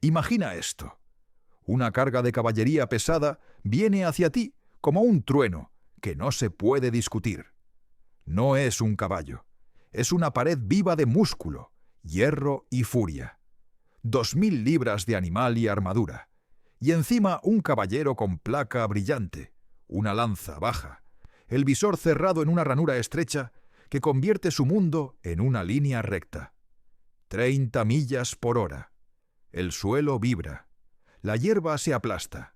Imagina esto. Una carga de caballería pesada viene hacia ti como un trueno que no se puede discutir. No es un caballo, es una pared viva de músculo, hierro y furia. 2000 libras de animal y armadura, y encima un caballero con placa brillante, una lanza baja, el visor cerrado en una ranura estrecha que convierte su mundo en una línea recta. 30 millas por hora. El suelo vibra. La hierba se aplasta.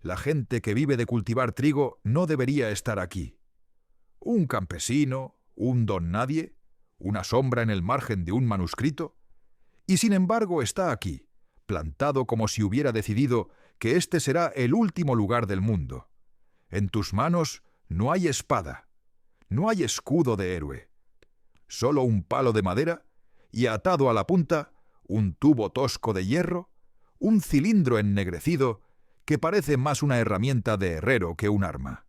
La gente que vive de cultivar trigo no debería estar aquí. Un campesino, un don nadie, una sombra en el margen de un manuscrito, y sin embargo está aquí, plantado como si hubiera decidido que este será el último lugar del mundo. En tus manos no hay espada, no hay escudo de héroe, solo un palo de madera y atado a la punta un tubo tosco de hierro, un cilindro ennegrecido que parece más una herramienta de herrero que un arma.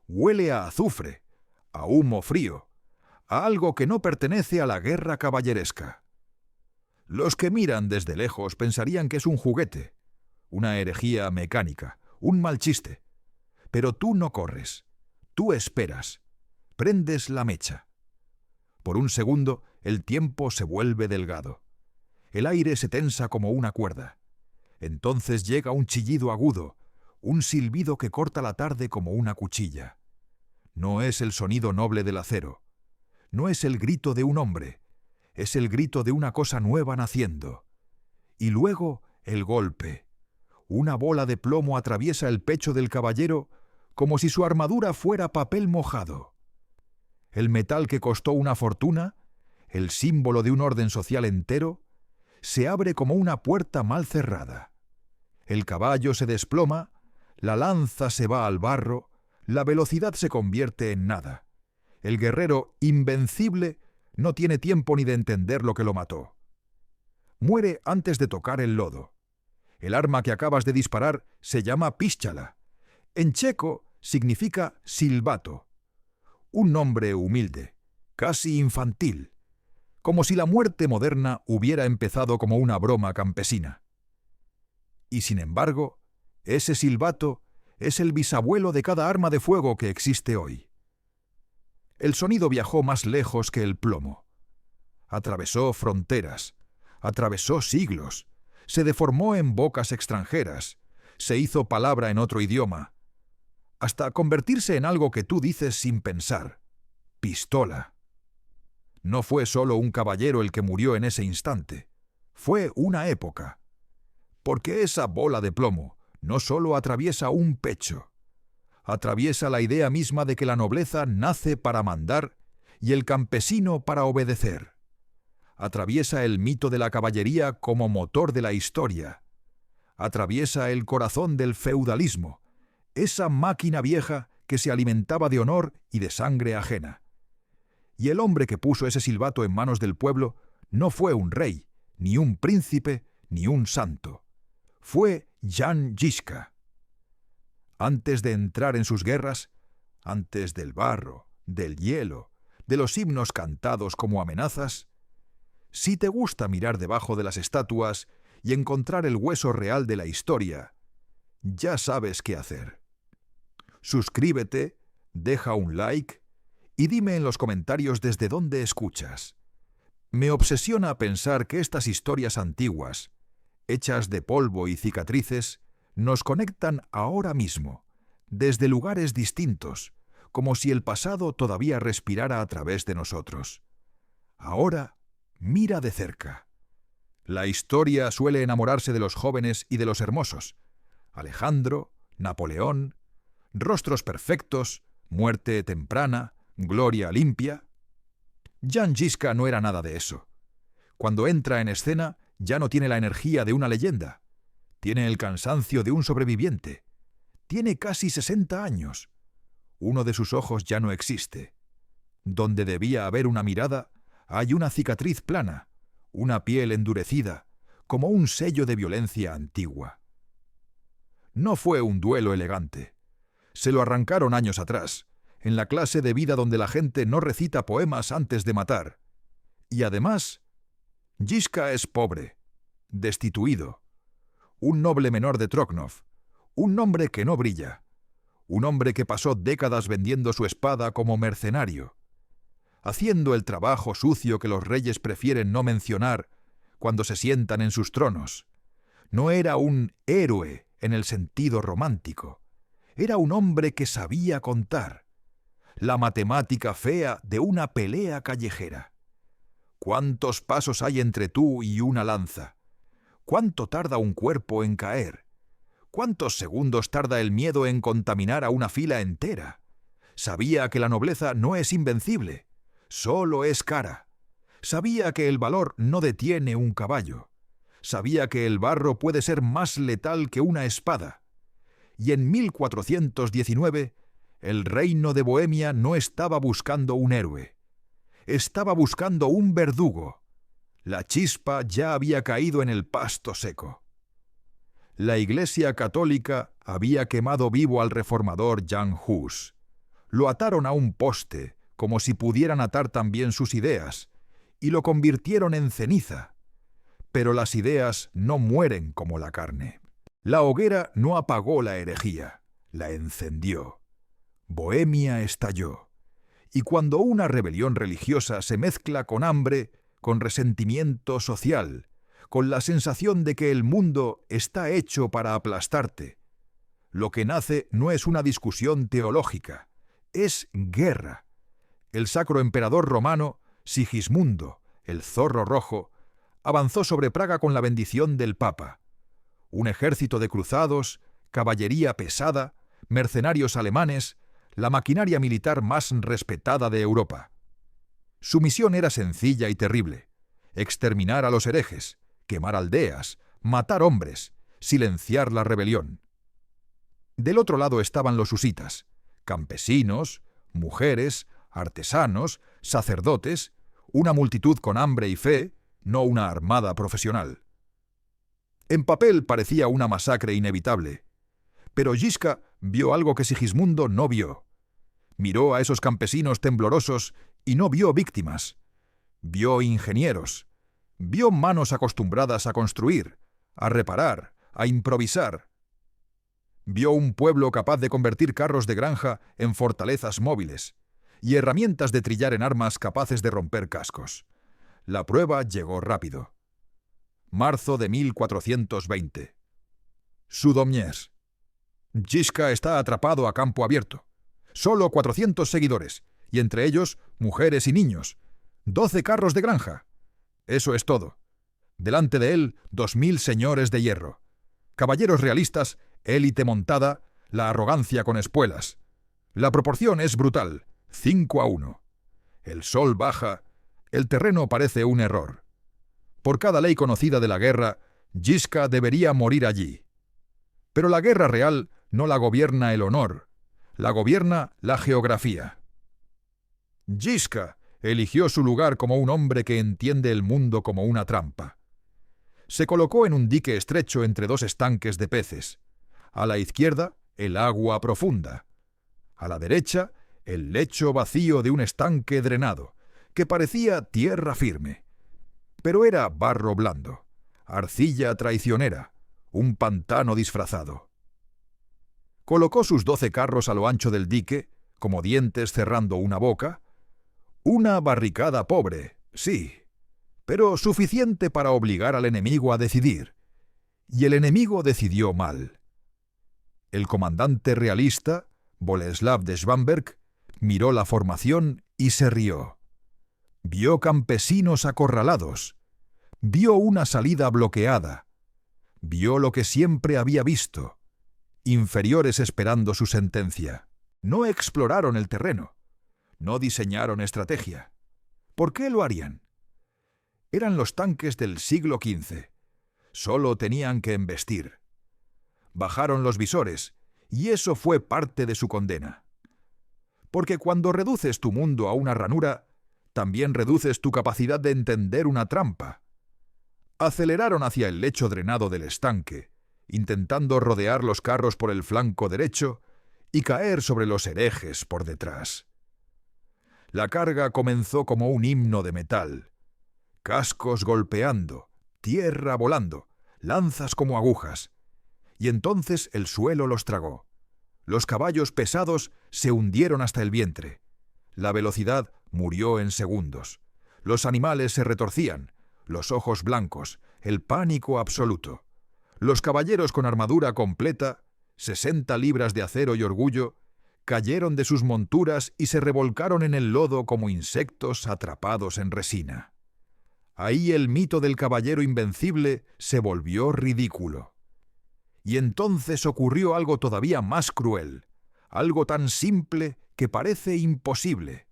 Huele a azufre, a humo frío, a algo que no pertenece a la guerra caballeresca. Los que miran desde lejos pensarían que es un juguete, una herejía mecánica, un mal chiste. Pero tú no corres, tú esperas, prendes la mecha. Por un segundo el tiempo se vuelve delgado. El aire se tensa como una cuerda. Entonces llega un chillido agudo, un silbido que corta la tarde como una cuchilla. No es el sonido noble del acero, no es el grito de un hombre, es el grito de una cosa nueva naciendo. Y luego el golpe. Una bola de plomo atraviesa el pecho del caballero como si su armadura fuera papel mojado. El metal que costó una fortuna, el símbolo de un orden social entero, se abre como una puerta mal cerrada. El caballo se desploma, la lanza se va al barro, la velocidad se convierte en nada. El guerrero invencible no tiene tiempo ni de entender lo que lo mató. Muere antes de tocar el lodo. El arma que acabas de disparar se llama píschala. En checo significa silbato. Un nombre humilde, casi infantil, como si la muerte moderna hubiera empezado como una broma campesina. Y sin embargo, ese silbato es el bisabuelo de cada arma de fuego que existe hoy. El sonido viajó más lejos que el plomo. Atravesó fronteras, atravesó siglos, se deformó en bocas extranjeras, se hizo palabra en otro idioma, hasta convertirse en algo que tú dices sin pensar: pistola. No fue solo un caballero el que murió en ese instante, fue una época. Porque esa bola de plomo no solo atraviesa un pecho, atraviesa la idea misma de que la nobleza nace para mandar y el campesino para obedecer. Atraviesa el mito de la caballería como motor de la historia. Atraviesa el corazón del feudalismo, esa máquina vieja que se alimentaba de honor y de sangre ajena. Y el hombre que puso ese silbato en manos del pueblo no fue un rey, ni un príncipe, ni un santo. Fue Jan Žižka. Antes de entrar en sus guerras, antes del barro, del hielo, de los himnos cantados como amenazas, si te gusta mirar debajo de las estatuas y encontrar el hueso real de la historia, ya sabes qué hacer. Suscríbete, deja un like y dime en los comentarios desde dónde escuchas. Me obsesiona pensar que estas historias antiguas, hechas de polvo y cicatrices, nos conectan ahora mismo, desde lugares distintos, como si el pasado todavía respirara a través de nosotros. Ahora, mira de cerca. La historia suele enamorarse de los jóvenes y de los hermosos. Alejandro, Napoleón, rostros perfectos, muerte temprana, gloria limpia. Jan Žižka no era nada de eso. Cuando entra en escena, ya no tiene la energía de una leyenda. Tiene el cansancio de un sobreviviente. Tiene casi 60 años. Uno de sus ojos ya no existe. Donde debía haber una mirada, hay una cicatriz plana, una piel endurecida, como un sello de violencia antigua. No fue un duelo elegante. Se lo arrancaron años atrás, en la clase de vida donde la gente no recita poemas antes de matar. Y además, Žižka es pobre. destituido. Un noble menor de Trocnov, un hombre que no brilla, un hombre que pasó décadas vendiendo su espada como mercenario, haciendo el trabajo sucio que los reyes prefieren no mencionar cuando se sientan en sus tronos. No era un héroe en el sentido romántico, era un hombre que sabía contar, la matemática fea de una pelea callejera. ¿Cuántos pasos hay entre tú y una lanza? ¿Cuánto tarda un cuerpo en caer? ¿Cuántos segundos tarda el miedo en contaminar a una fila entera? Sabía que la nobleza no es invencible, solo es cara. Sabía que el valor no detiene un caballo. Sabía que el barro puede ser más letal que una espada. Y en 1419, el reino de Bohemia no estaba buscando un héroe. Estaba buscando un verdugo. La chispa ya había caído en el pasto seco. La Iglesia Católica había quemado vivo al reformador Jan Hus. Lo ataron a un poste, como si pudieran atar también sus ideas, y lo convirtieron en ceniza. Pero las ideas no mueren como la carne. La hoguera no apagó la herejía, la encendió. Bohemia estalló. Y cuando una rebelión religiosa se mezcla con hambre, con resentimiento social, con la sensación de que el mundo está hecho para aplastarte, lo que nace no es una discusión teológica, es guerra. El sacro emperador romano, Sigismundo, el zorro rojo, avanzó sobre Praga con la bendición del Papa. Un ejército de cruzados, caballería pesada, mercenarios alemanes, la maquinaria militar más respetada de Europa. Su misión era sencilla y terrible: exterminar a los herejes, quemar aldeas, matar hombres, silenciar la rebelión. Del otro lado estaban los husitas, campesinos, mujeres, artesanos, sacerdotes, una multitud con hambre y fe, no una armada profesional. En papel parecía una masacre inevitable, pero Gisca vio algo que Sigismundo no vio. Miró a esos campesinos temblorosos y no vio víctimas. Vio ingenieros. Vio manos acostumbradas a construir, a reparar, a improvisar. Vio un pueblo capaz de convertir carros de granja en fortalezas móviles y herramientas de trillar en armas capaces de romper cascos. La prueba llegó rápido. Marzo de 1420. Sudomnies. Gisca está atrapado a campo abierto. Solo 400 seguidores, y entre ellos mujeres y niños. 12 carros de granja. Eso es todo. Delante de él, 2000 señores de hierro. Caballeros realistas, élite montada, la arrogancia con espuelas. La proporción es brutal, 5-1. El sol baja, el terreno parece un error. Por cada ley conocida de la guerra, Gisca debería morir allí. Pero la guerra real no la gobierna el honor, la gobierna la geografía. Gisca eligió su lugar como un hombre que entiende el mundo como una trampa. Se colocó en un dique estrecho entre dos estanques de peces. A la izquierda, el agua profunda. A la derecha, el lecho vacío de un estanque drenado, que parecía tierra firme. Pero era barro blando, arcilla traicionera, un pantano disfrazado. Colocó sus 12 carros a lo ancho del dique, como dientes cerrando una boca. Una barricada pobre, sí, pero suficiente para obligar al enemigo a decidir. Y el enemigo decidió mal. El comandante realista, Boleslav de Schwamberg, miró la formación y se rió. Vio campesinos acorralados. Vio una salida bloqueada. Vio lo que siempre había visto: inferiores esperando su sentencia. No exploraron el terreno. No diseñaron estrategia. ¿Por qué lo harían? Eran los tanques del siglo XV. Solo tenían que embestir. Bajaron los visores, y eso fue parte de su condena. Porque cuando reduces tu mundo a una ranura, también reduces tu capacidad de entender una trampa. Aceleraron hacia el lecho drenado del estanque, intentando rodear los carros por el flanco derecho y caer sobre los herejes por detrás. La carga comenzó como un himno de metal. Cascos golpeando, tierra volando, lanzas como agujas. Y entonces el suelo los tragó. Los caballos pesados se hundieron hasta el vientre. La velocidad murió en segundos. Los animales se retorcían, los ojos blancos, el pánico absoluto. Los caballeros con armadura completa, 60 libras de acero y orgullo, cayeron de sus monturas y se revolcaron en el lodo como insectos atrapados en resina. Ahí el mito del caballero invencible se volvió ridículo. Y entonces ocurrió algo todavía más cruel, algo tan simple que parece imposible.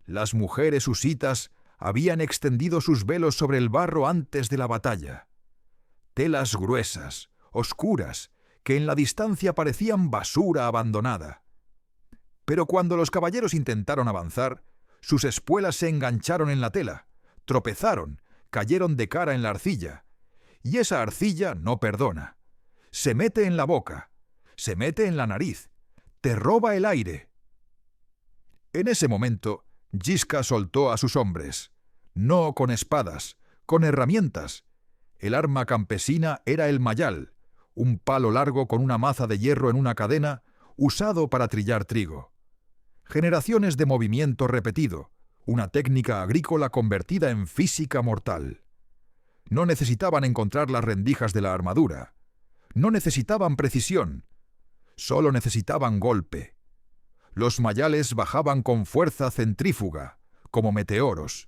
Las mujeres husitas habían extendido sus velos sobre el barro antes de la batalla. Telas gruesas, oscuras, que en la distancia parecían basura abandonada. Pero cuando los caballeros intentaron avanzar, sus espuelas se engancharon en la tela, tropezaron, cayeron de cara en la arcilla. Y esa arcilla no perdona. Se mete en la boca, se mete en la nariz, te roba el aire. En ese momento, Gisca soltó a sus hombres, no con espadas, con herramientas. El arma campesina era el mayal, un palo largo con una maza de hierro en una cadena, usado para trillar trigo. Generaciones de movimiento repetido, una técnica agrícola convertida en física mortal. No necesitaban encontrar las rendijas de la armadura. No necesitaban precisión, solo necesitaban golpe. Los mayales bajaban con fuerza centrífuga, como meteoros.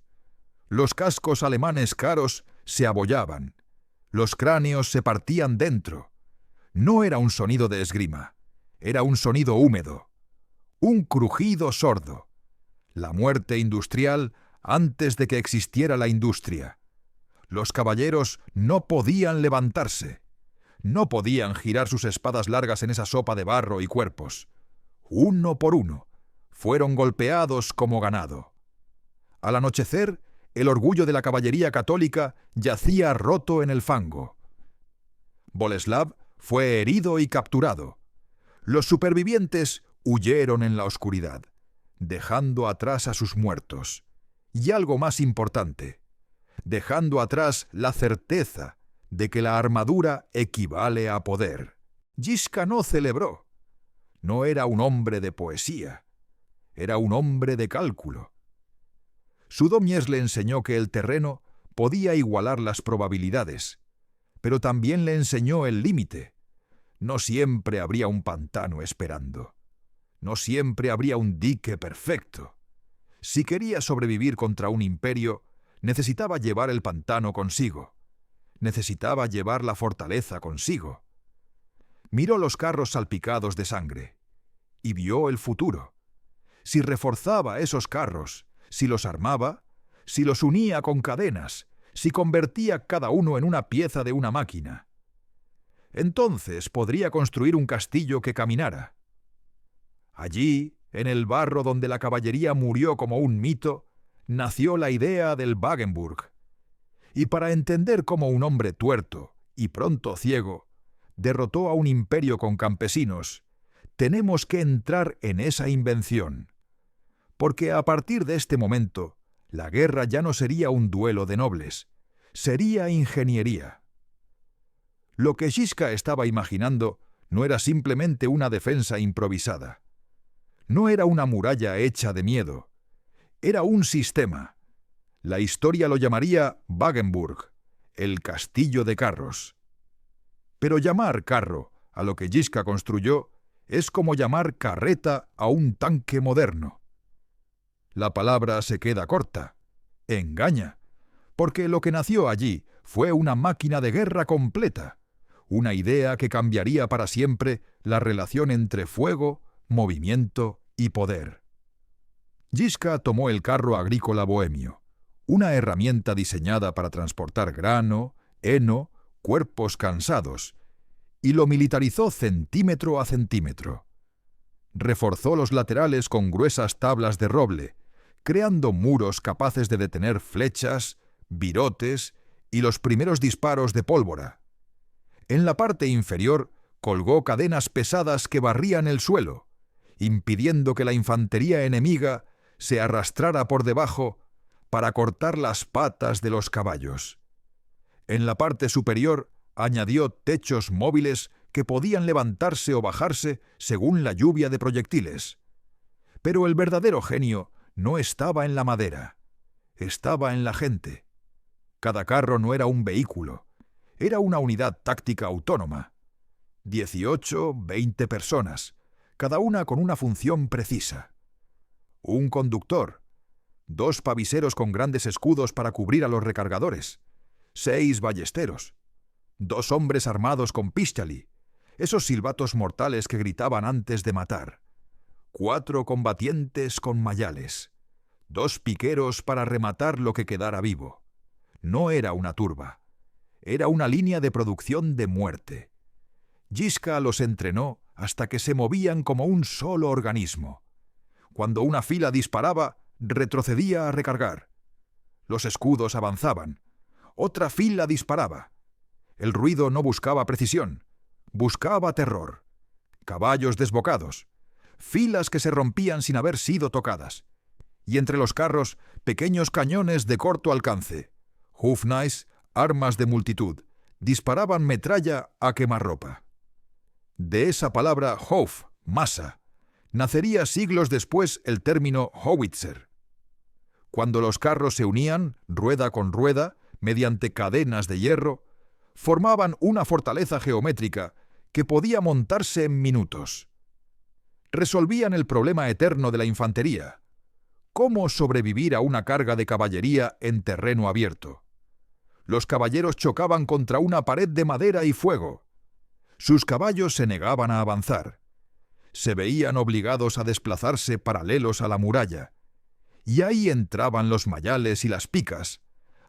Los cascos alemanes caros se abollaban. Los cráneos se partían dentro. No era un sonido de esgrima, era un sonido húmedo, un crujido sordo. La muerte industrial antes de que existiera la industria. Los caballeros no podían levantarse. No podían girar sus espadas largas en esa sopa de barro y cuerpos. Uno por uno, fueron golpeados como ganado. Al anochecer, el orgullo de la caballería católica yacía roto en el fango. Boleslav fue herido y capturado. Los supervivientes huyeron en la oscuridad, dejando atrás a sus muertos. Y algo más importante, dejando atrás la certeza de que la armadura equivale a poder. Gisca no celebró. No era un hombre de poesía. Era un hombre de cálculo. Sudomies le enseñó que el terreno podía igualar las probabilidades, pero también le enseñó el límite. No siempre habría un pantano esperando. No siempre habría un dique perfecto. Si quería sobrevivir contra un imperio, necesitaba llevar el pantano consigo. Necesitaba llevar la fortaleza consigo. Miró los carros salpicados de sangre y vio el futuro. Si reforzaba esos carros, si los armaba, si los unía con cadenas, si convertía cada uno en una pieza de una máquina, entonces podría construir un castillo que caminara. Allí, en el barro donde la caballería murió como un mito, nació la idea del Wagenburg. Y para entender cómo un hombre tuerto y pronto ciego derrotó a un imperio con campesinos, tenemos que entrar en esa invención. Porque a partir de este momento, la guerra ya no sería un duelo de nobles, sería ingeniería. Lo que Gisca estaba imaginando no era simplemente una defensa improvisada. No era una muralla hecha de miedo, era un sistema. La historia lo llamaría Wagenburg, el castillo de carros. Pero llamar carro a lo que Gisca construyó es como llamar carreta a un tanque moderno. La palabra se queda corta, engaña, porque lo que nació allí fue una máquina de guerra completa, una idea que cambiaría para siempre la relación entre fuego, movimiento y poder. Gisca tomó el carro agrícola bohemio, una herramienta diseñada para transportar grano, heno, cuerpos cansados, y lo militarizó centímetro a centímetro. Reforzó los laterales con gruesas tablas de roble, creando muros capaces de detener flechas, virotes y los primeros disparos de pólvora. En la parte inferior colgó cadenas pesadas que barrían el suelo, impidiendo que la infantería enemiga se arrastrara por debajo para cortar las patas de los caballos. En la parte superior añadió techos móviles que podían levantarse o bajarse según la lluvia de proyectiles. Pero el verdadero genio no estaba en la madera, estaba en la gente. Cada carro no era un vehículo, era una unidad táctica autónoma. 18, 20 personas, cada una con una función precisa. Un conductor, 2 paviseros con grandes escudos para cubrir a los recargadores, 6 ballesteros, 2 hombres armados con pístoli, esos silbatos mortales que gritaban antes de matar, 4 combatientes con mayales, 2 piqueros para rematar lo que quedara vivo. No era una turba, era una línea de producción de muerte. Gisca los entrenó hasta que se movían como un solo organismo. Cuando una fila disparaba, retrocedía a recargar. Los escudos avanzaban. Otra fila disparaba. El ruido no buscaba precisión, buscaba terror. Caballos desbocados, filas que se rompían sin haber sido tocadas. Y entre los carros, pequeños cañones de corto alcance. Hufknives, armas de multitud, disparaban metralla a quemarropa. De esa palabra Hof, masa, nacería siglos después el término Howitzer. Cuando los carros se unían, rueda con rueda, mediante cadenas de hierro, formaban una fortaleza geométrica que podía montarse en minutos. Resolvían el problema eterno de la infantería. ¿Cómo sobrevivir a una carga de caballería en terreno abierto? Los caballeros chocaban contra una pared de madera y fuego. Sus caballos se negaban a avanzar. Se veían obligados a desplazarse paralelos a la muralla. Y ahí entraban los mayales y las picas,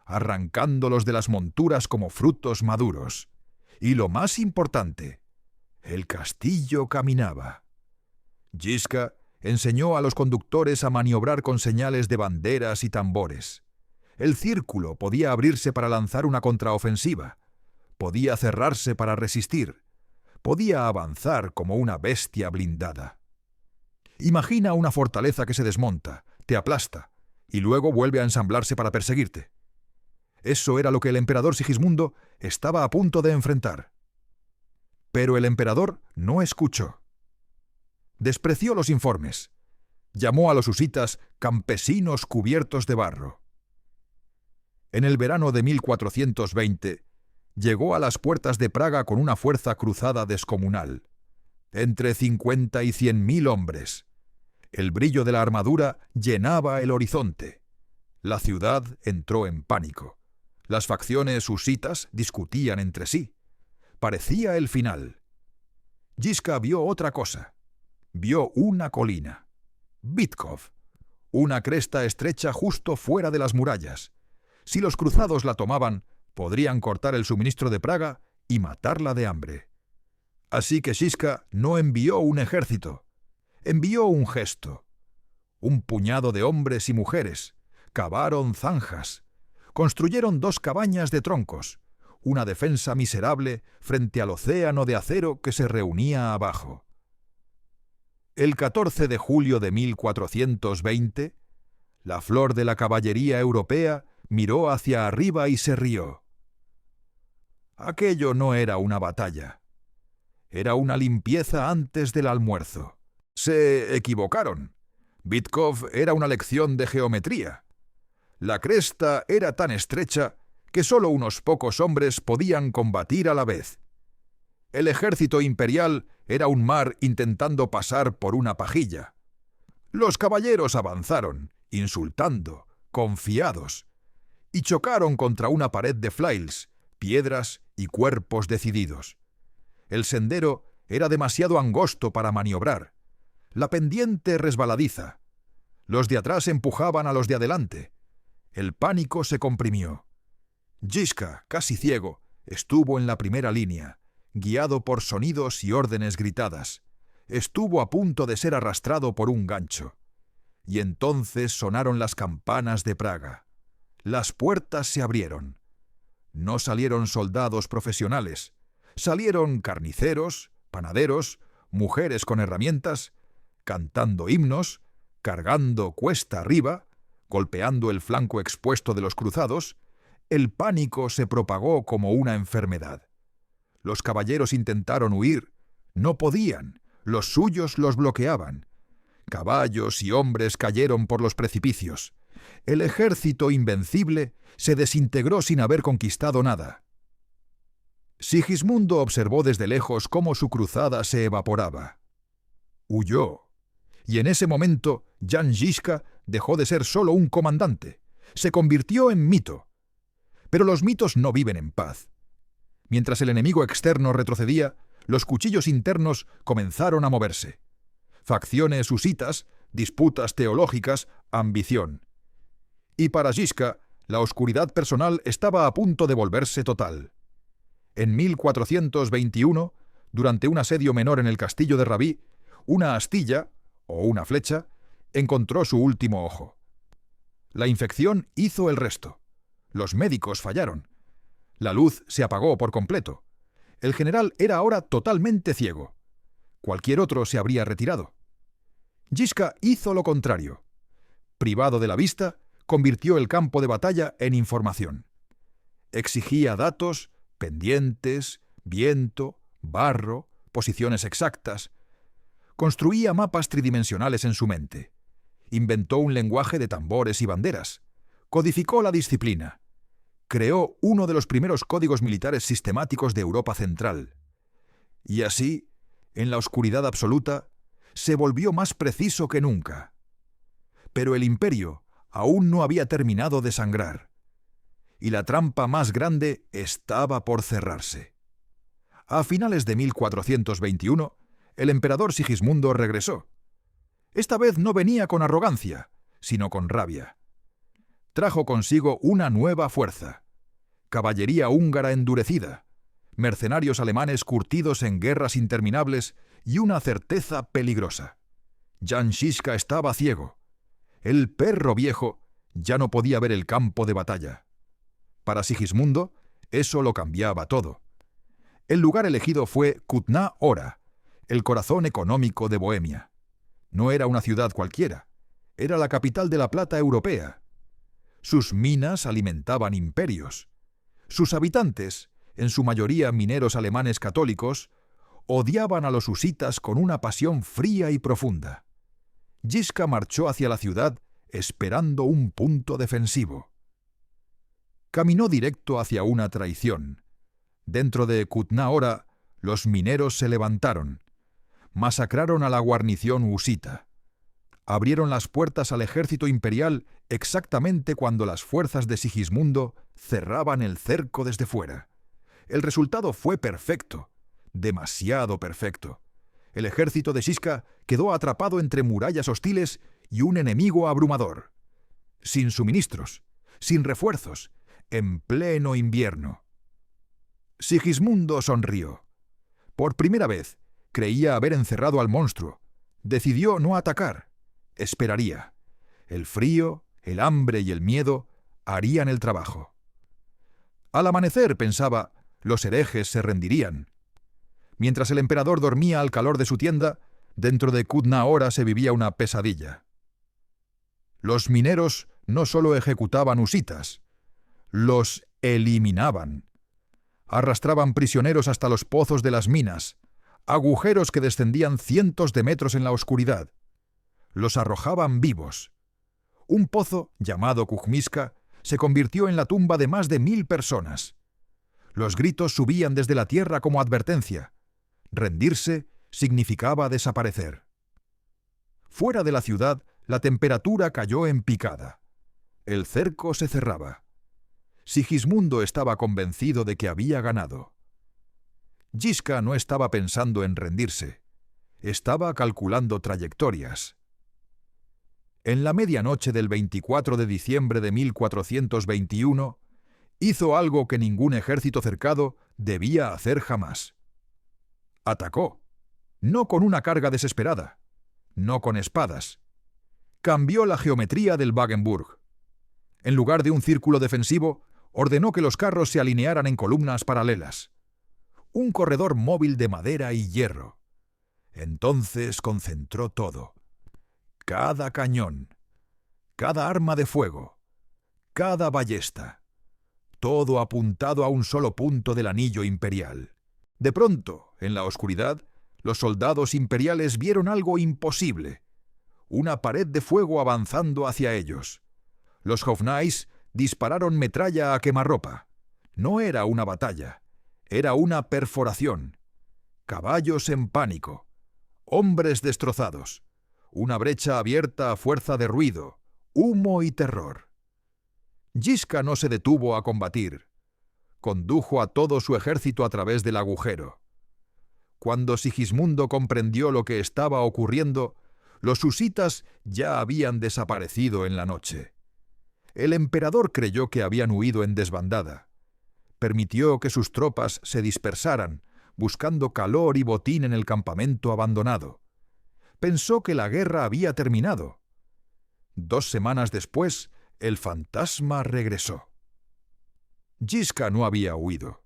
arrancándolos de las monturas como frutos maduros. Y lo más importante, el castillo caminaba. Gisca enseñó a los conductores a maniobrar con señales de banderas y tambores. El círculo podía abrirse para lanzar una contraofensiva, podía cerrarse para resistir, podía avanzar como una bestia blindada. Imagina una fortaleza que se desmonta, te aplasta, y luego vuelve a ensamblarse para perseguirte. Eso era lo que el emperador Sigismundo estaba a punto de enfrentar. Pero el emperador no escuchó. Despreció los informes. Llamó a los husitas campesinos cubiertos de barro. En el verano de 1420, llegó a las puertas de Praga con una fuerza cruzada descomunal. Entre 50 y 100.000 hombres. El brillo de la armadura llenaba el horizonte. La ciudad entró en pánico. Las facciones husitas discutían entre sí. Parecía el final. Gisca vio otra cosa. Vio una colina. Bytkov. Una cresta estrecha justo fuera de las murallas. Si los cruzados la tomaban, podrían cortar el suministro de Praga y matarla de hambre. Así que Gisca no envió un ejército. Envió un gesto. Un puñado de hombres y mujeres cavaron zanjas. Construyeron 2 cabañas de troncos, una defensa miserable frente al océano de acero que se reunía abajo. El 14 de julio de 1420, la flor de la caballería europea miró hacia arriba y se rió. Aquello no era una batalla. Era una limpieza antes del almuerzo. Se equivocaron. Bytkov era una lección de geometría. La cresta era tan estrecha que solo unos pocos hombres podían combatir a la vez. El ejército imperial era un mar intentando pasar por una pajilla. Los caballeros avanzaron, insultando, confiados, y chocaron contra una pared de flails, piedras y cuerpos decididos. El sendero era demasiado angosto para maniobrar. La pendiente resbaladiza. Los de atrás empujaban a los de adelante. El pánico se comprimió. Gisca, casi ciego, estuvo en la primera línea, guiado por sonidos y órdenes gritadas. Estuvo a punto de ser arrastrado por un gancho. Y entonces sonaron las campanas de Praga. Las puertas se abrieron. No salieron soldados profesionales. Salieron carniceros, panaderos, mujeres con herramientas, cantando himnos, cargando cuesta arriba, golpeando el flanco expuesto de los cruzados, El pánico se propagó como una enfermedad. Los caballeros intentaron huir. No podían. Los suyos los bloqueaban. Caballos y hombres cayeron por los precipicios. El ejército invencible se desintegró sin haber conquistado nada. Sigismundo observó desde lejos cómo su cruzada se evaporaba. Huyó. Y en ese momento, Jan Žižka dejó de ser solo un comandante. Se convirtió en mito. Pero los mitos no viven en paz. Mientras el enemigo externo retrocedía, los cuchillos internos comenzaron a moverse. Facciones husitas, disputas teológicas, ambición. Y para Žižka, la oscuridad personal estaba a punto de volverse total. En 1421, durante un asedio menor en el castillo de Rabí, una astilla, o una flecha, encontró su último ojo. La infección hizo el resto. Los médicos fallaron. La luz se apagó por completo. El general era ahora totalmente ciego. Cualquier otro se habría retirado. Žižka hizo lo contrario. Privado de la vista, convirtió el campo de batalla en información. Exigía datos, pendientes, viento, barro, posiciones exactas. Construía mapas tridimensionales en su mente. Inventó un lenguaje de tambores y banderas. Codificó la disciplina. Creó uno de los primeros códigos militares sistemáticos de Europa Central. Y así, en la oscuridad absoluta, se volvió más preciso que nunca. Pero el imperio aún no había terminado de sangrar. Y la trampa más grande estaba por cerrarse. A finales de 1421, el emperador Sigismundo regresó. Esta vez no venía con arrogancia, sino con rabia. Trajo consigo una nueva fuerza. Caballería húngara endurecida, mercenarios alemanes curtidos en guerras interminables y una certeza peligrosa. Jan Žižka estaba ciego. El perro viejo ya no podía ver el campo de batalla. Para Sigismundo, eso lo cambiaba todo. El lugar elegido fue Kutná Hora, el corazón económico de Bohemia. No era una ciudad cualquiera, era la capital de la plata europea. Sus minas alimentaban imperios. Sus habitantes, en su mayoría mineros alemanes católicos, odiaban a los husitas con una pasión fría y profunda. Žižka marchó hacia la ciudad esperando un punto defensivo. Caminó directo hacia una traición. Dentro de Kutná Hora, los mineros se levantaron. Masacraron a la guarnición husita. Abrieron las puertas al ejército imperial exactamente cuando las fuerzas de Sigismundo cerraban el cerco desde fuera. El resultado fue perfecto, demasiado perfecto. El ejército de Žižka quedó atrapado entre murallas hostiles y un enemigo abrumador. Sin suministros, sin refuerzos, en pleno invierno. Sigismundo sonrió. Por primera vez, creía haber encerrado al monstruo. Decidió no atacar. Esperaría. El frío, el hambre y el miedo harían el trabajo. Al amanecer, pensaba, los herejes se rendirían. Mientras el emperador dormía al calor de su tienda, dentro de Kutná Hora se vivía una pesadilla. Los mineros no solo ejecutaban husitas, los eliminaban. Arrastraban prisioneros hasta los pozos de las minas, agujeros que descendían cientos de metros en la oscuridad. Los arrojaban vivos. Un pozo, llamado Kujmiska, se convirtió en la tumba de más de 1000 personas. Los gritos subían desde la tierra como advertencia. Rendirse significaba desaparecer. Fuera de la ciudad, la temperatura cayó en picada. El cerco se cerraba. Sigismundo estaba convencido de que había ganado. Žižka no estaba pensando en rendirse. Estaba calculando trayectorias. En la medianoche del 24 de diciembre de 1421, hizo algo que ningún ejército cercado debía hacer jamás. Atacó, no con una carga desesperada, no con espadas. Cambió la geometría del Wagenburg. En lugar de un círculo defensivo, ordenó que los carros se alinearan en columnas paralelas. Un corredor móvil de madera y hierro. Entonces concentró todo. Cada cañón, cada arma de fuego, cada ballesta. todo apuntado a un solo punto del anillo imperial. De pronto, en la oscuridad, los soldados imperiales vieron algo imposible: una pared de fuego avanzando hacia ellos. Los Hovnais dispararon metralla a quemarropa. No era una batalla, era una perforación. Caballos en pánico, hombres destrozados, una brecha abierta a fuerza de ruido, humo y terror. Yisca no se detuvo a combatir. Condujo a todo su ejército a través del agujero. Cuando Sigismundo comprendió lo que estaba ocurriendo, los husitas ya habían desaparecido en la noche. El emperador creyó que habían huido en desbandada. Permitió que sus tropas se dispersaran, buscando calor y botín en el campamento abandonado. Pensó que la guerra había terminado. 2 semanas después, el fantasma regresó. Yisca no había huido.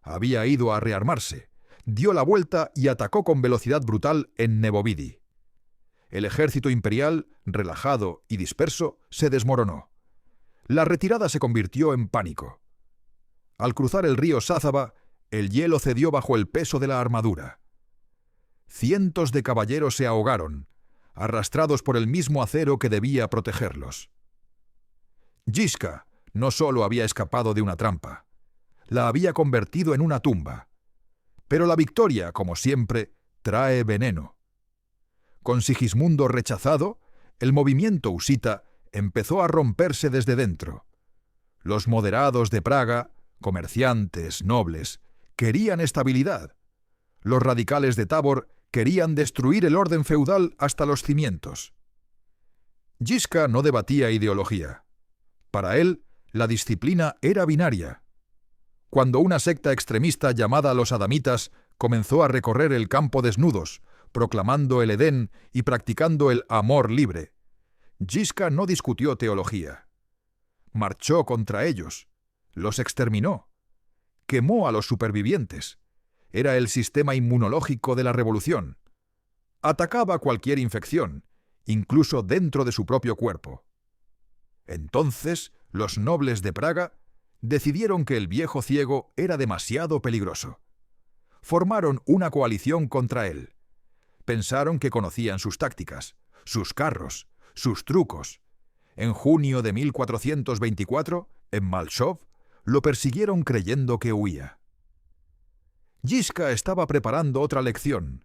Había ido a rearmarse, dio la vuelta y atacó con velocidad brutal en Nebovidi. El ejército imperial, relajado y disperso, se desmoronó. La retirada se convirtió en pánico. Al cruzar el río Sázava, el hielo cedió bajo el peso de la armadura. Cientos de caballeros se ahogaron, arrastrados por el mismo acero que debía protegerlos. Yisca no solo había escapado de una trampa, la había convertido en una tumba. Pero la victoria, como siempre, trae veneno. Con Sigismundo rechazado, el movimiento husita empezó a romperse desde dentro. Los moderados de Praga, comerciantes, nobles, querían estabilidad. Los radicales de Tábor querían destruir el orden feudal hasta los cimientos. Yisca no debatía ideología. Para él, la disciplina era binaria. Cuando una secta extremista llamada los adamitas comenzó a recorrer el campo desnudos, proclamando el Edén y practicando el amor libre, Yisca no discutió teología. Marchó contra ellos, los exterminó, quemó a los supervivientes. Era el sistema inmunológico de la revolución. Atacaba cualquier infección, incluso dentro de su propio cuerpo. Entonces, los nobles de Praga decidieron que el viejo ciego era demasiado peligroso. Formaron una coalición contra él. Pensaron que conocían sus tácticas, sus carros, sus trucos. En junio de 1424, en Malchov, lo persiguieron creyendo que huía. Yisca estaba preparando otra lección.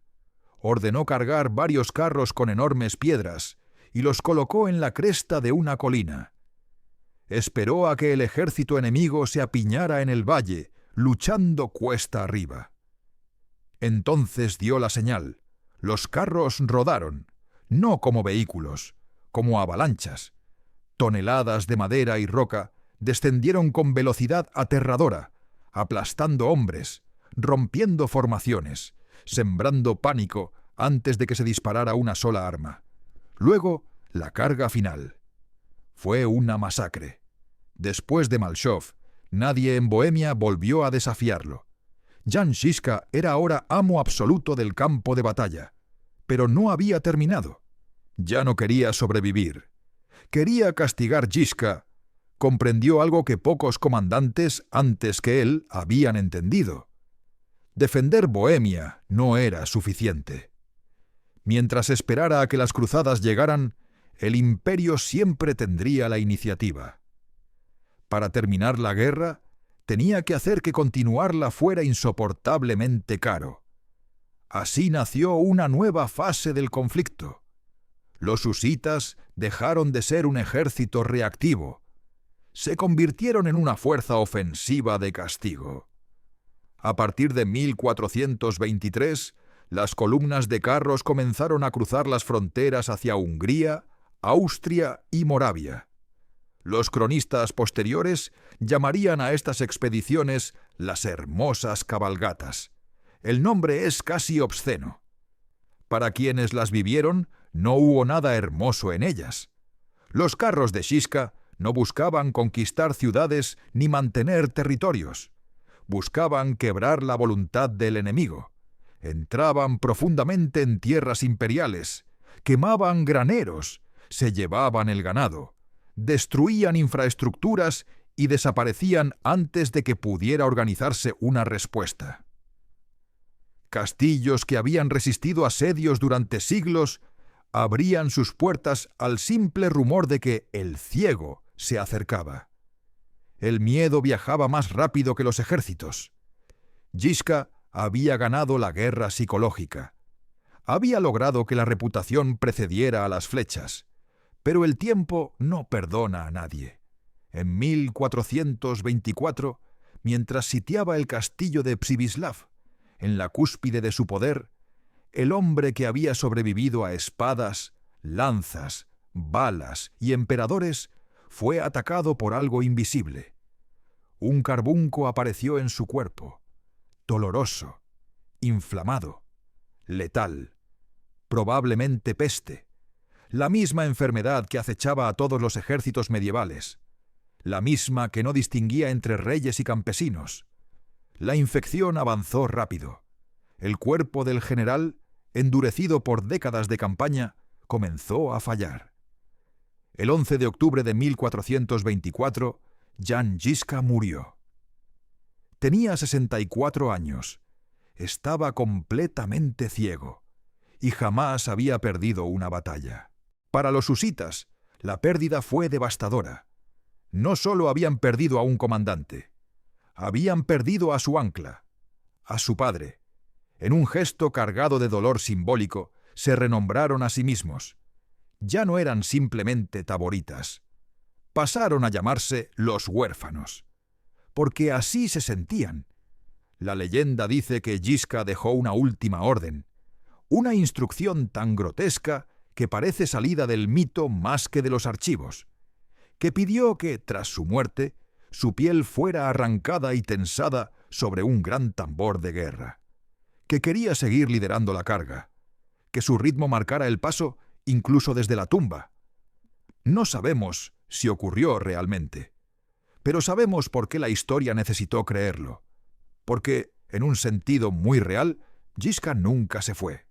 Ordenó cargar varios carros con enormes piedras y los colocó en la cresta de una colina. Esperó a que el ejército enemigo se apiñara en el valle, luchando cuesta arriba. Entonces dio la señal. Los carros rodaron, no como vehículos, como avalanchas. Toneladas de madera y roca descendieron con velocidad aterradora, aplastando hombres, rompiendo formaciones, sembrando pánico antes de que se disparara una sola arma. Luego, la carga final. Fue una masacre. Después de Malchov, nadie en Bohemia volvió a desafiarlo. Jan Žižka era ahora amo absoluto del campo de batalla, pero no había terminado. Ya no quería sobrevivir. Quería castigar Žižka. Comprendió algo que pocos comandantes antes que él habían entendido. Defender Bohemia no era suficiente. Mientras esperara a que las cruzadas llegaran, el imperio siempre tendría la iniciativa. Para terminar la guerra, tenía que hacer que continuarla fuera insoportablemente caro. Así nació una nueva fase del conflicto. Los husitas dejaron de ser un ejército reactivo. Se convirtieron en una fuerza ofensiva de castigo. A partir de 1423, las columnas de carros comenzaron a cruzar las fronteras hacia Hungría, Austria y Moravia. Los cronistas posteriores llamarían a estas expediciones las hermosas cabalgatas. El nombre es casi obsceno. Para quienes las vivieron, no hubo nada hermoso en ellas. Los carros de Žižka no buscaban conquistar ciudades ni mantener territorios. Buscaban quebrar la voluntad del enemigo. Entraban profundamente en tierras imperiales, quemaban graneros, se llevaban el ganado, destruían infraestructuras y desaparecían antes de que pudiera organizarse una respuesta. Castillos que habían resistido asedios durante siglos abrían sus puertas al simple rumor de que el ciego se acercaba. El miedo viajaba más rápido que los ejércitos. Gisca había ganado la guerra psicológica. Había logrado que la reputación precediera a las flechas. Pero el tiempo no perdona a nadie. En 1424, mientras sitiaba el castillo de Przemyslav, en la cúspide de su poder, el hombre que había sobrevivido a espadas, lanzas, balas y emperadores fue atacado por algo invisible. Un carbunco apareció en su cuerpo, doloroso, inflamado, letal, probablemente peste, la misma enfermedad que acechaba a todos los ejércitos medievales, la misma que no distinguía entre reyes y campesinos. La infección avanzó rápido. El cuerpo del general, endurecido por décadas de campaña, comenzó a fallar. El 11 de octubre de 1424, Jan Žižka murió. Tenía 64 años. Estaba completamente ciego y jamás había perdido una batalla. Para los husitas, la pérdida fue devastadora. No solo habían perdido a un comandante, habían perdido a su ancla, a su padre. En un gesto cargado de dolor simbólico, se renombraron a sí mismos. Ya no eran simplemente taboritas. Pasaron a llamarse los huérfanos, porque así se sentían. La leyenda dice que Gisca dejó una última orden, una instrucción tan grotesca que parece salida del mito más que de los archivos, que pidió que, tras su muerte, su piel fuera arrancada y tensada sobre un gran tambor de guerra, que quería seguir liderando la carga, que su ritmo marcara el paso incluso desde la tumba. No sabemos si ocurrió realmente, pero sabemos por qué la historia necesitó creerlo, porque, en un sentido muy real, Gisca nunca se fue.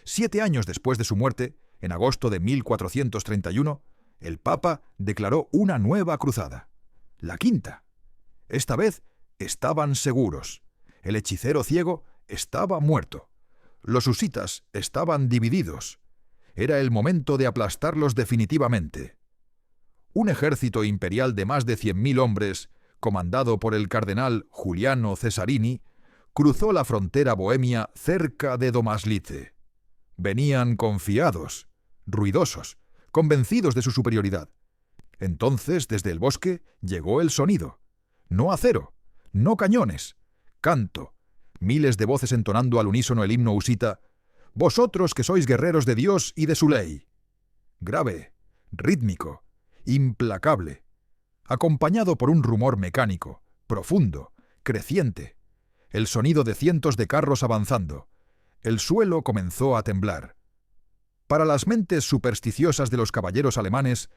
7 años después de su muerte, en agosto de 1431, el Papa declaró una nueva cruzada, la quinta. Esta vez estaban seguros. El hechicero ciego estaba muerto. Los husitas estaban divididos. Era el momento de aplastarlos definitivamente. Un ejército imperial de más de 100.000 hombres, comandado por el cardenal Giuliano Cesarini, cruzó la frontera bohemia cerca de Domaslice. Venían confiados, ruidosos, convencidos de su superioridad. Entonces, desde el bosque, llegó el sonido. No acero, no cañones, canto. Miles de voces entonando al unísono el himno husita: «Vosotros que sois guerreros de Dios y de su ley». Grave, rítmico, implacable, acompañado por un rumor mecánico, profundo, creciente, el sonido de cientos de carros avanzando. El suelo comenzó a temblar. Para las mentes supersticiosas de los caballeros alemanes,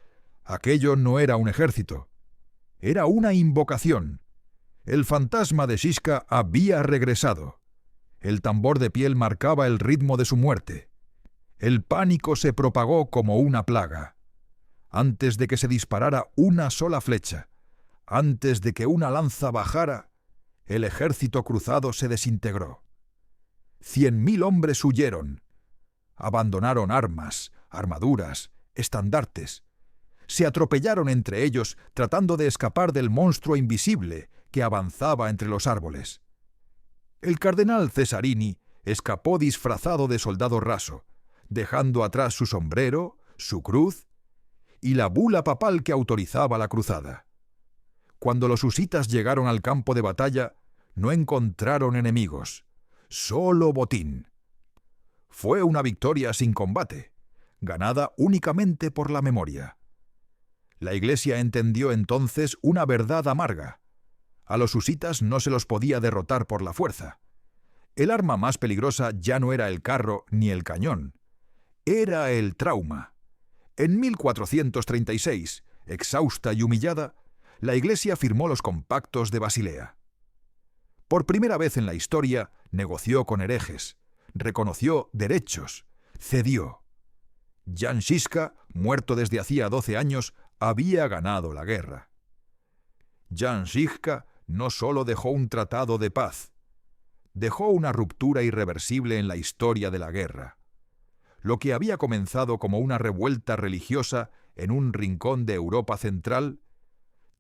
aquello no era un ejército, era una invocación. El fantasma de Žižka había regresado. El tambor de piel marcaba el ritmo de su muerte. El pánico se propagó como una plaga. Antes de que se disparara una sola flecha, antes de que una lanza bajara, el ejército cruzado se desintegró. 100.000 hombres huyeron. Abandonaron armas, armaduras, estandartes. Se atropellaron entre ellos tratando de escapar del monstruo invisible que avanzaba entre los árboles. El cardenal Cesarini escapó disfrazado de soldado raso, dejando atrás su sombrero, su cruz y la bula papal que autorizaba la cruzada. Cuando los husitas llegaron al campo de batalla, no encontraron enemigos, solo botín. Fue una victoria sin combate, ganada únicamente por la memoria. La Iglesia entendió entonces una verdad amarga. A los husitas no se los podía derrotar por la fuerza. El arma más peligrosa ya no era el carro ni el cañón. Era el trauma. En 1436, exhausta y humillada, la Iglesia firmó los compactos de Basilea. Por primera vez en la historia, negoció con herejes, reconoció derechos, cedió. Jan Žižka, muerto desde hacía 12 años, había ganado la guerra. Jan Žižka no solo dejó un tratado de paz, dejó una ruptura irreversible en la historia de la guerra. Lo que había comenzado como una revuelta religiosa en un rincón de Europa central,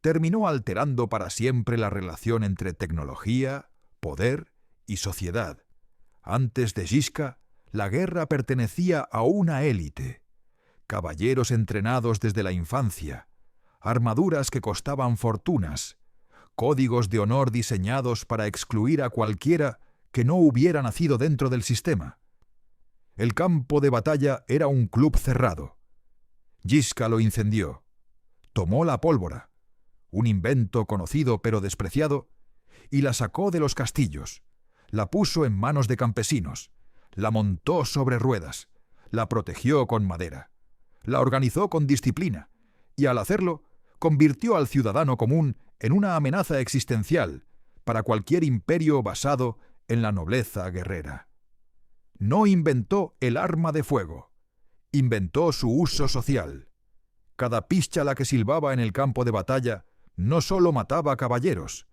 terminó alterando para siempre la relación entre tecnología, poder y sociedad. Antes de Žižka, la guerra pertenecía a una élite. Caballeros entrenados desde la infancia, armaduras que costaban fortunas, códigos de honor diseñados para excluir a cualquiera que no hubiera nacido dentro del sistema. El campo de batalla era un club cerrado. Žižka lo incendió. Tomó la pólvora, un invento conocido pero despreciado, y la sacó de los castillos, la puso en manos de campesinos, la montó sobre ruedas, la protegió con madera, la organizó con disciplina, y al hacerlo, convirtió al ciudadano común en una amenaza existencial para cualquier imperio basado en la nobleza guerrera. No inventó el arma de fuego, inventó su uso social. Cada píschala que silbaba en el campo de batalla no solo mataba caballeros,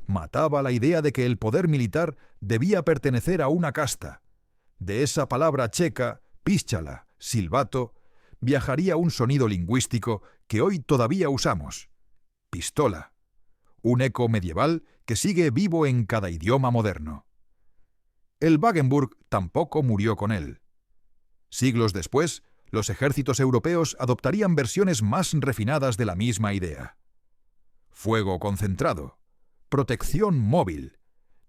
mataba la idea de que el poder militar debía pertenecer a una casta. De esa palabra checa, píschala, silbato, viajaría un sonido lingüístico que hoy todavía usamos: pistola, un eco medieval que sigue vivo en cada idioma moderno. El Wagenburg tampoco murió con él. Siglos después, los ejércitos europeos adoptarían versiones más refinadas de la misma idea. Fuego concentrado, protección móvil,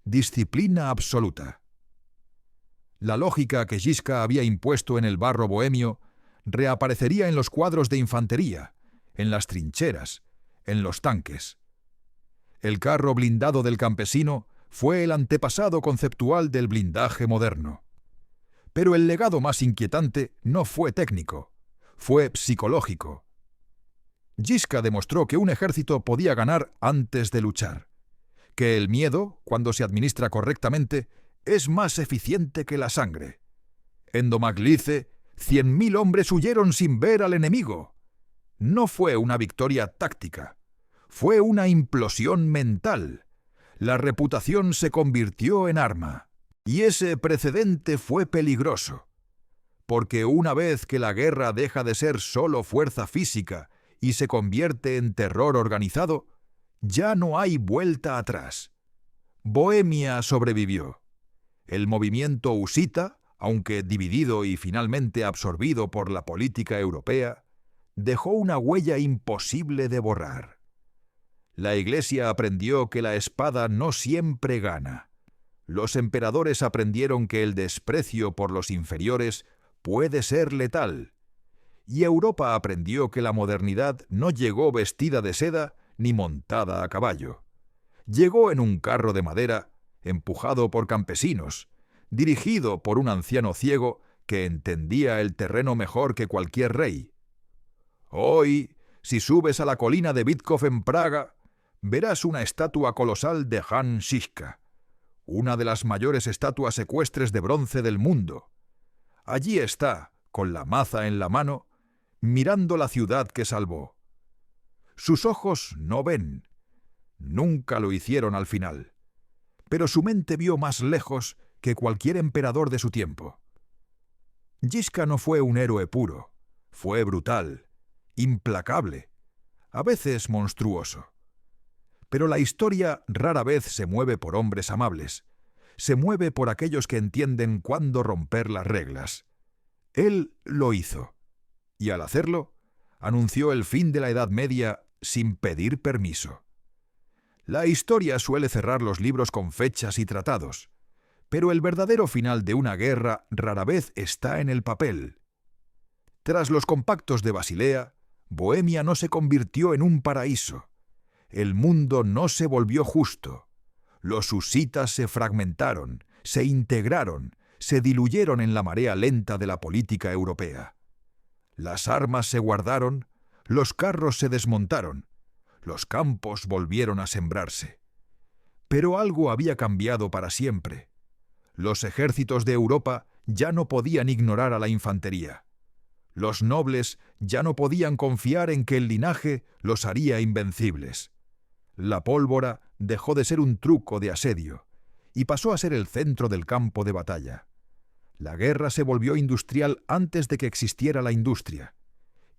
disciplina absoluta. La lógica que Žižka había impuesto en el barro bohemio reaparecería en los cuadros de infantería, en las trincheras, en los tanques. El carro blindado del campesino fue el antepasado conceptual del blindaje moderno. Pero el legado más inquietante no fue técnico, fue psicológico. Žižka demostró que un ejército podía ganar antes de luchar, que el miedo, cuando se administra correctamente, es más eficiente que la sangre. En Domaglice, 100.000 hombres huyeron sin ver al enemigo. No fue una victoria táctica, fue una implosión mental. La reputación se convirtió en arma, y ese precedente fue peligroso, porque una vez que la guerra deja de ser solo fuerza física y se convierte en terror organizado, ya no hay vuelta atrás. Bohemia sobrevivió. El movimiento husita, aunque dividido y finalmente absorbido por la política europea, dejó una huella imposible de borrar. La Iglesia aprendió que la espada no siempre gana. Los emperadores aprendieron que el desprecio por los inferiores puede ser letal. Y Europa aprendió que la modernidad no llegó vestida de seda ni montada a caballo. Llegó en un carro de madera, empujado por campesinos, dirigido por un anciano ciego que entendía el terreno mejor que cualquier rey. Hoy, si subes a la colina de Vítkov en Praga, verás una estatua colosal de Jan Žižka, una de las mayores estatuas ecuestres de bronce del mundo. Allí está, con la maza en la mano, mirando la ciudad que salvó. Sus ojos no ven. Nunca lo hicieron al final. Pero su mente vio más lejos que cualquier emperador de su tiempo. Žižka no fue un héroe puro. Fue brutal, implacable, a veces monstruoso. Pero la historia rara vez se mueve por hombres amables. Se mueve por aquellos que entienden cuándo romper las reglas. Él lo hizo. Y al hacerlo, anunció el fin de la Edad Media sin pedir permiso. La historia suele cerrar los libros con fechas y tratados, pero el verdadero final de una guerra rara vez está en el papel. Tras los compactos de Basilea, Bohemia no se convirtió en un paraíso. El mundo no se volvió justo. Los husitas se fragmentaron, se integraron, se diluyeron en la marea lenta de la política europea. Las armas se guardaron, los carros se desmontaron, los campos volvieron a sembrarse. Pero algo había cambiado para siempre. Los ejércitos de Europa ya no podían ignorar a la infantería. Los nobles ya no podían confiar en que el linaje los haría invencibles. La pólvora dejó de ser un truco de asedio y pasó a ser el centro del campo de batalla. La guerra se volvió industrial antes de que existiera la industria.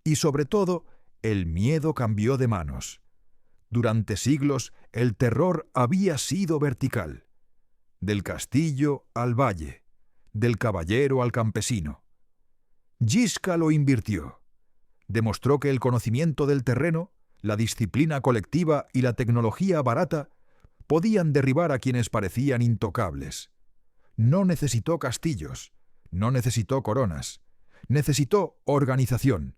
Y sobre todo, el miedo cambió de manos. Durante siglos, el terror había sido vertical. Del castillo al valle, del caballero al campesino. Gisca lo invirtió. Demostró que el conocimiento del terreno, la disciplina colectiva y la tecnología barata podían derribar a quienes parecían intocables. No necesitó castillos, no necesitó coronas, necesitó organización.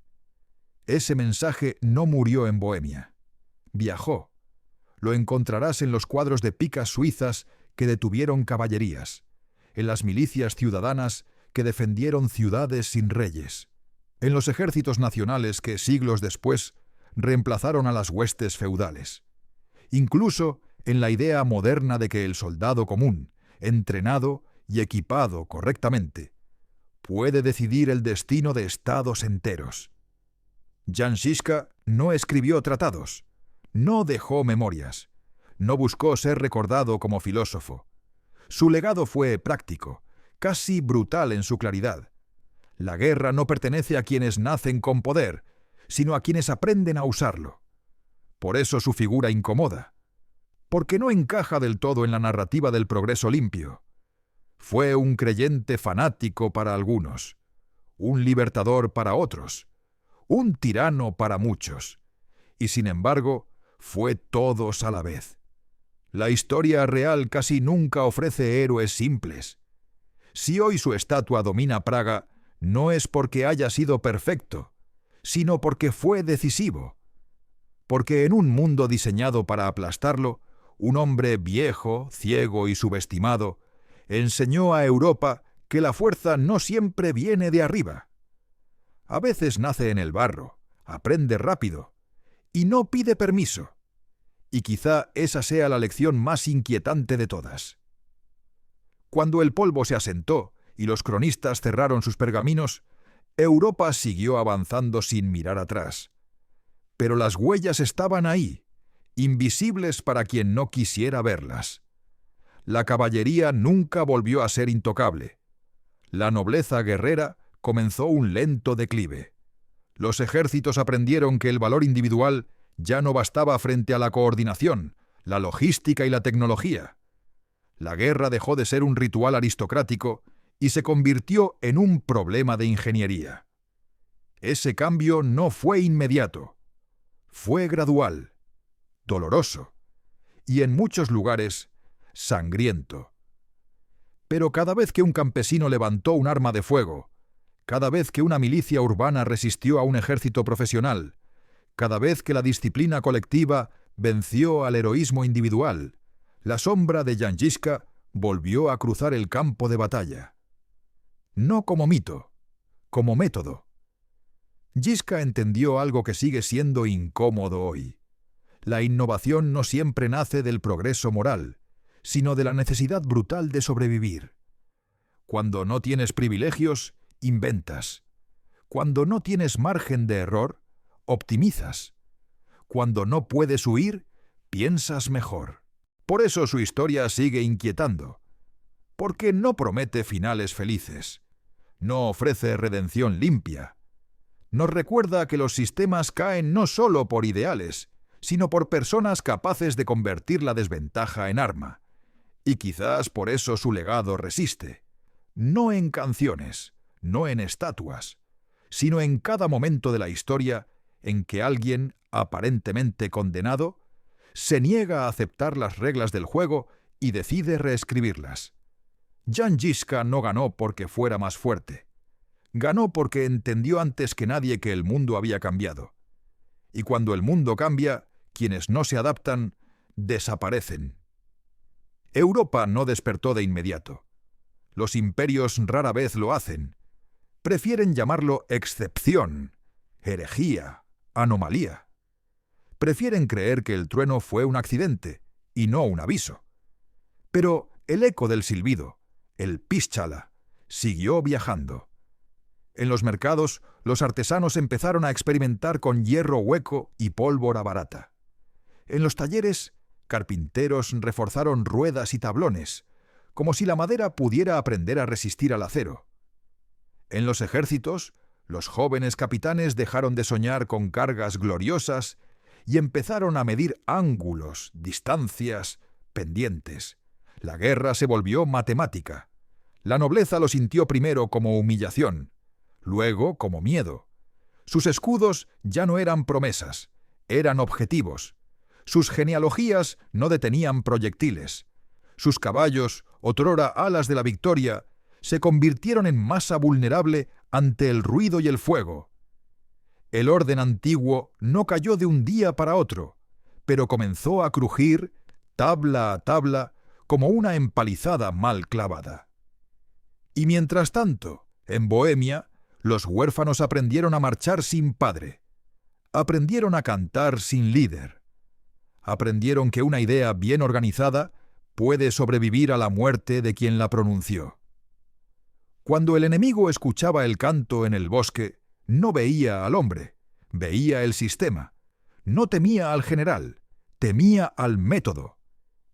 Ese mensaje no murió en Bohemia. Viajó. Lo encontrarás en los cuadros de picas suizas que detuvieron caballerías, en las milicias ciudadanas que defendieron ciudades sin reyes, en los ejércitos nacionales que siglos después reemplazaron a las huestes feudales. Incluso en la idea moderna de que el soldado común, entrenado y equipado correctamente, puede decidir el destino de estados enteros. Jan Žižka no escribió tratados, no dejó memorias, no buscó ser recordado como filósofo. Su legado fue práctico, casi brutal en su claridad. La guerra no pertenece a quienes nacen con poder, sino a quienes aprenden a usarlo. Por eso su figura incomoda, porque no encaja del todo en la narrativa del progreso limpio. Fue un creyente fanático para algunos, un libertador para otros, un tirano para muchos, y sin embargo, fue todos a la vez. La historia real casi nunca ofrece héroes simples. Si hoy su estatua domina Praga, no es porque haya sido perfecto, sino porque fue decisivo. Porque en un mundo diseñado para aplastarlo, un hombre viejo, ciego y subestimado, enseñó a Europa que la fuerza no siempre viene de arriba. A veces nace en el barro, aprende rápido, y no pide permiso. Y quizá esa sea la lección más inquietante de todas. Cuando el polvo se asentó y los cronistas cerraron sus pergaminos, Europa siguió avanzando sin mirar atrás. Pero las huellas estaban ahí, invisibles para quien no quisiera verlas. La caballería nunca volvió a ser intocable. La nobleza guerrera comenzó un lento declive. Los ejércitos aprendieron que el valor individual ya no bastaba frente a la coordinación, la logística y la tecnología. La guerra dejó de ser un ritual aristocrático y se convirtió en un problema de ingeniería. Ese cambio no fue inmediato. Fue gradual, doloroso y en muchos lugares sangriento. Pero cada vez que un campesino levantó un arma de fuego, cada vez que una milicia urbana resistió a un ejército profesional, cada vez que la disciplina colectiva venció al heroísmo individual, la sombra de Jan Žižka volvió a cruzar el campo de batalla. No como mito, como método. Žižka entendió algo que sigue siendo incómodo hoy. La innovación no siempre nace del progreso moral, sino de la necesidad brutal de sobrevivir. Cuando no tienes privilegios, inventas. Cuando no tienes margen de error, optimizas. Cuando no puedes huir, piensas mejor. Por eso su historia sigue inquietando. Porque no promete finales felices. No ofrece redención limpia. Nos recuerda que los sistemas caen no solo por ideales, sino por personas capaces de convertir la desventaja en arma. Y quizás por eso su legado resiste. No en canciones, no en estatuas, sino en cada momento de la historia en que alguien, aparentemente condenado, se niega a aceptar las reglas del juego y decide reescribirlas. Jan Žižka no ganó porque fuera más fuerte. Ganó porque entendió antes que nadie que el mundo había cambiado. Y cuando el mundo cambia, quienes no se adaptan, desaparecen. Europa no despertó de inmediato. Los imperios rara vez lo hacen. Prefieren llamarlo excepción, herejía, anomalía. Prefieren creer que el trueno fue un accidente y no un aviso. Pero el eco del silbido, el píschala, siguió viajando. En los mercados, los artesanos empezaron a experimentar con hierro hueco y pólvora barata. En los talleres, carpinteros reforzaron ruedas y tablones, como si la madera pudiera aprender a resistir al acero. En los ejércitos, los jóvenes capitanes dejaron de soñar con cargas gloriosas y empezaron a medir ángulos, distancias, pendientes. La guerra se volvió matemática. La nobleza lo sintió primero como humillación, luego como miedo. Sus escudos ya no eran promesas, eran objetivos. Sus genealogías no detenían proyectiles. Sus caballos, otrora alas de la victoria, se convirtieron en masa vulnerable ante el ruido y el fuego. El orden antiguo no cayó de un día para otro, pero comenzó a crujir, tabla a tabla, como una empalizada mal clavada. Y mientras tanto, en Bohemia, los huérfanos aprendieron a marchar sin padre. Aprendieron a cantar sin líder. Aprendieron que una idea bien organizada puede sobrevivir a la muerte de quien la pronunció. Cuando el enemigo escuchaba el canto en el bosque, no veía al hombre, veía el sistema. No temía al general, temía al método.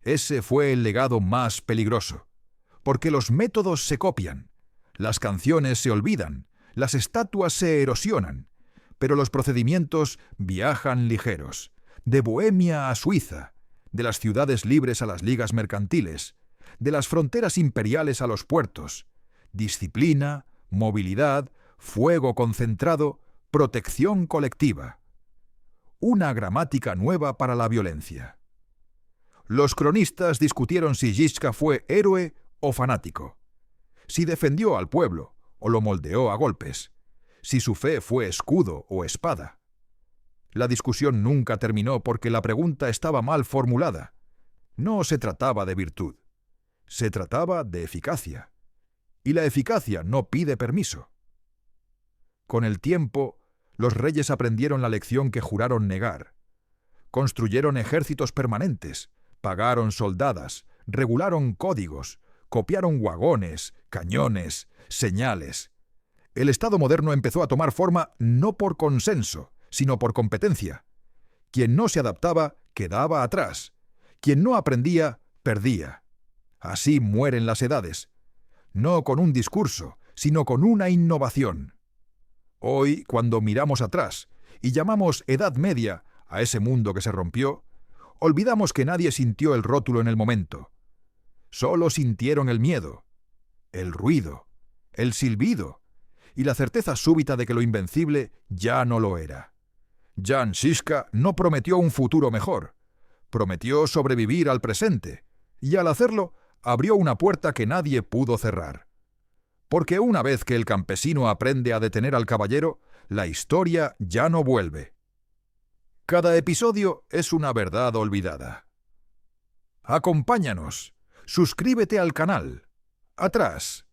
Ese fue el legado más peligroso, porque los métodos se copian, las canciones se olvidan, las estatuas se erosionan, pero los procedimientos viajan ligeros, de Bohemia a Suiza, de las ciudades libres a las ligas mercantiles, de las fronteras imperiales a los puertos. Disciplina, movilidad, fuego concentrado, protección colectiva. Una gramática nueva para la violencia. Los cronistas discutieron si Žižka fue héroe o fanático, si defendió al pueblo o lo moldeó a golpes, si su fe fue escudo o espada. La discusión nunca terminó porque la pregunta estaba mal formulada. No se trataba de virtud, se trataba de eficacia. Y la eficacia no pide permiso. Con el tiempo, los reyes aprendieron la lección que juraron negar. Construyeron ejércitos permanentes, pagaron soldadas, regularon códigos, copiaron wagones, cañones, señales. El Estado moderno empezó a tomar forma no por consenso, sino por competencia. Quien no se adaptaba, quedaba atrás. Quien no aprendía, perdía. Así mueren las edades. No con un discurso, sino con una innovación. Hoy, cuando miramos atrás y llamamos Edad Media a ese mundo que se rompió, olvidamos que nadie sintió el rótulo en el momento. Solo sintieron el miedo, el ruido, el silbido y la certeza súbita de que lo invencible ya no lo era. Jan Žižka no prometió un futuro mejor, prometió sobrevivir al presente, y al hacerlo, abrió una puerta que nadie pudo cerrar. Porque una vez que el campesino aprende a detener al caballero, la historia ya no vuelve. Cada episodio es una verdad olvidada. Acompáñanos, suscríbete al canal. Atrás.